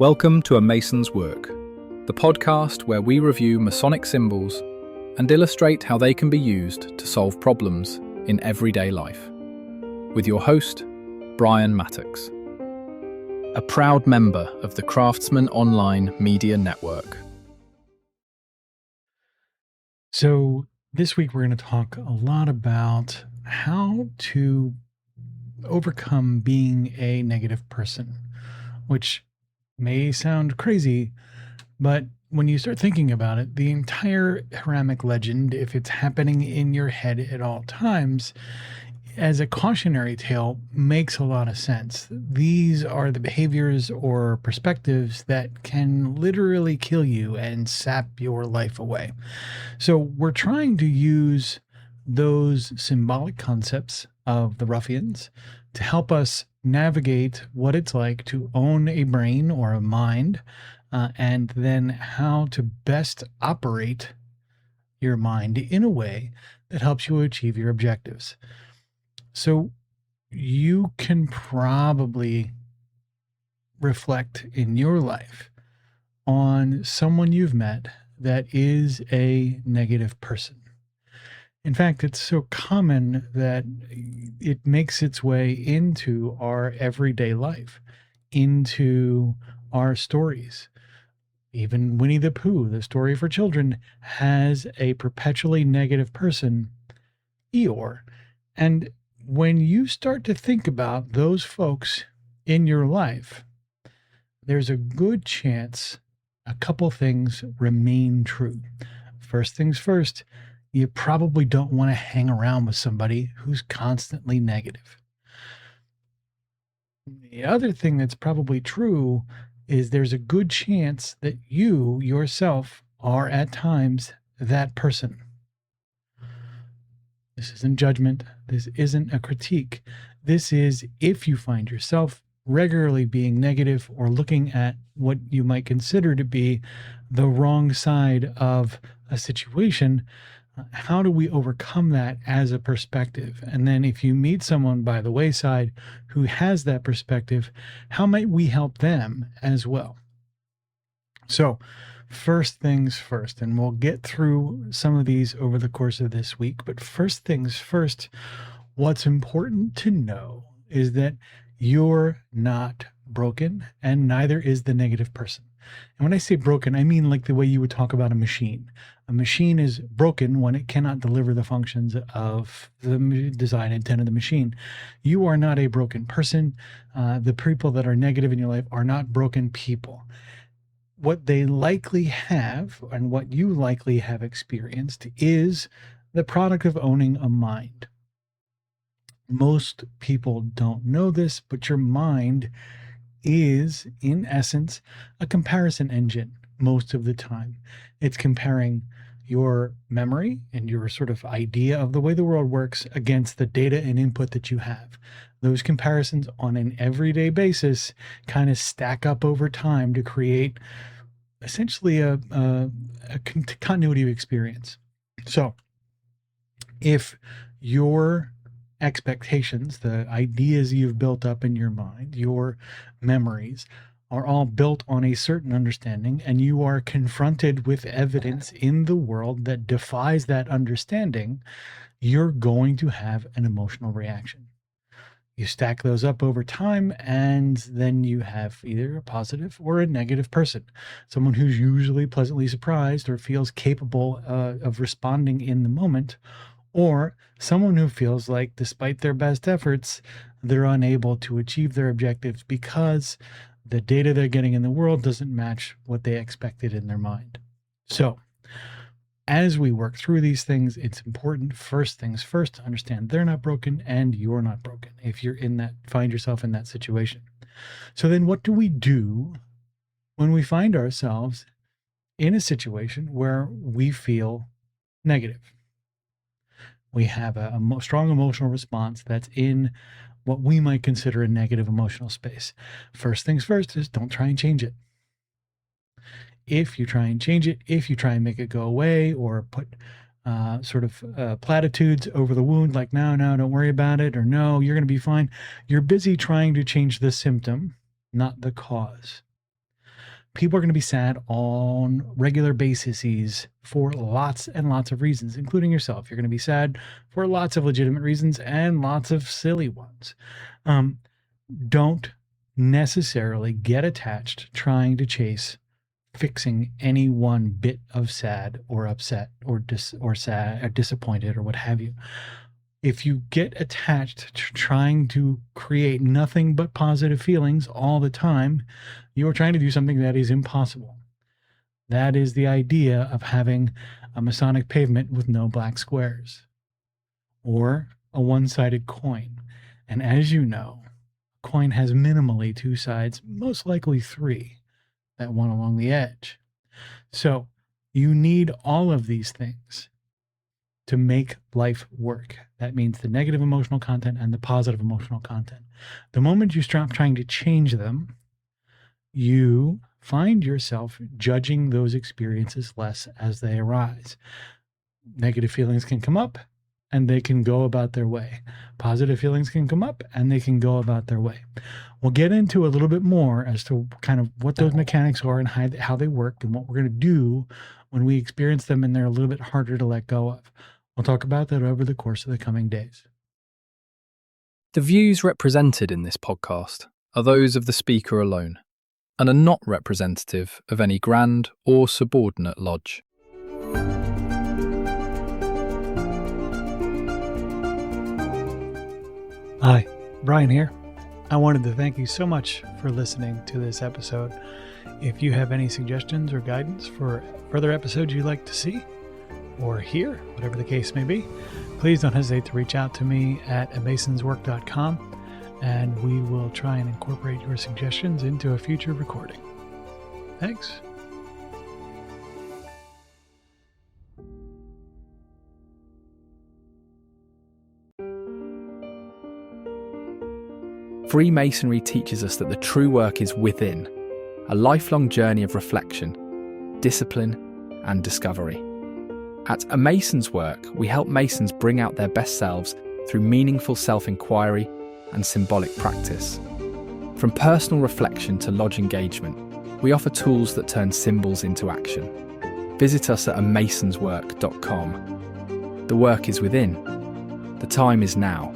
Welcome to A Mason's Work, the podcast where we review Masonic symbols and illustrate how they can be used to solve problems in everyday life. With your host, Brian Mattocks, a proud member of the Craftsman Online Media Network. So this week we're going to talk a lot about how to overcome being a negative person, which may sound crazy, but when you start thinking about it, the entire Hiramic legend, if it's happening in your head at all times, as a cautionary tale, makes a lot of sense. These are the behaviors or perspectives that can literally kill you and sap your life away. So we're trying to use those symbolic concepts of the Ruffians to help us navigate what it's like to own a brain or a mind, and then how to best operate your mind in a way that helps you achieve your objectives. So you can probably reflect in your life on someone you've met that is a negative person. In fact, it's so common that it makes its way into our everyday life, into our stories. Even Winnie the Pooh, the story for children, has a perpetually negative person, Eeyore. And when you start to think about those folks in your life, there's a good chance a couple things remain true. First things first, you probably don't want to hang around with somebody who's constantly negative. The other thing that's probably true is there's a good chance that you yourself are at times that person. This isn't judgment. This isn't a critique. This is if you find yourself regularly being negative or looking at what you might consider to be the wrong side of a situation, how do we overcome that as a perspective? And then if you meet someone by the wayside who has that perspective, how might we help them as well? So first things first, and we'll get through some of these over the course of this week, but first things first, what's important to know is that you're not broken, and neither is the negative person. And when I say broken, I mean like the way you would talk about a machine. A machine is broken when it cannot deliver the functions of the design intent of the machine. You are not a broken person. The people that are negative in your life are not broken people. What they likely have, and what you likely have experienced, is the product of owning a mind. Most people don't know this, but your mind is, in essence, a comparison engine most of the time. It's comparing your memory and your sort of idea of the way the world works against the data and input that you have. Those comparisons on an everyday basis kind of stack up over time to create essentially a continuity of experience. So if your expectations, the ideas you've built up in your mind, your memories, are all built on a certain understanding, and you are confronted with evidence in the world that defies that understanding, you're going to have an emotional reaction. You stack those up over time, and then you have either a positive or a negative person, someone who's usually pleasantly surprised or feels capable of responding in the moment, or someone who feels like, despite their best efforts, they're unable to achieve their objectives because the data they're getting in the world doesn't match what they expected in their mind. So as we work through these things, it's important, first things first, to understand they're not broken and you're not broken if you're in that, find yourself in that situation. So then what do we do when we find ourselves in a situation where we feel negative? We have a strong emotional response that's in what we might consider a negative emotional space. First things first is don't try and change it. If you try and change it, if you try and make it go away or put platitudes over the wound, like, no, don't worry about it, or no, you're going to be fine, you're busy trying to change the symptom, not the cause. People are going to be sad on regular bases for lots and lots of reasons, including yourself. You're going to be sad for lots of legitimate reasons and lots of silly ones. Don't necessarily get attached trying to chase fixing any one bit of sad or upset or sad or disappointed or what have you. If you get attached to trying to create nothing but positive feelings all the time, you are trying to do something that is impossible. That is the idea of having a Masonic pavement with no black squares, or a one-sided coin. And as you know, a coin has minimally two sides, most likely three, that one along the edge. So you need all of these things to make life work. That means the negative emotional content and the positive emotional content. The moment you stop trying to change them, you find yourself judging those experiences less as they arise. Negative feelings can come up and they can go about their way. Positive feelings can come up and they can go about their way. We'll get into a little bit more as to kind of what those mechanics are and how they work and what we're going to do when we experience them and they're a little bit harder to let go of. We'll talk about that over the course of the coming days. The views represented in this podcast are those of the speaker alone and are not representative of any grand or subordinate lodge. Hi, Brian here. I wanted to thank you so much for listening to this episode. If you have any suggestions or guidance for further episodes you'd like to see or hear, whatever the case may be, please don't hesitate to reach out to me at amasonswork.com, and we will try and incorporate your suggestions into a future recording. Thanks. Freemasonry teaches us that the true work is within, a lifelong journey of reflection, discipline, and discovery. At A Mason's Work, we help Masons bring out their best selves through meaningful self-inquiry and symbolic practice. From personal reflection to lodge engagement, we offer tools that turn symbols into action. Visit us at amasonswork.com. The work is within. The time is now.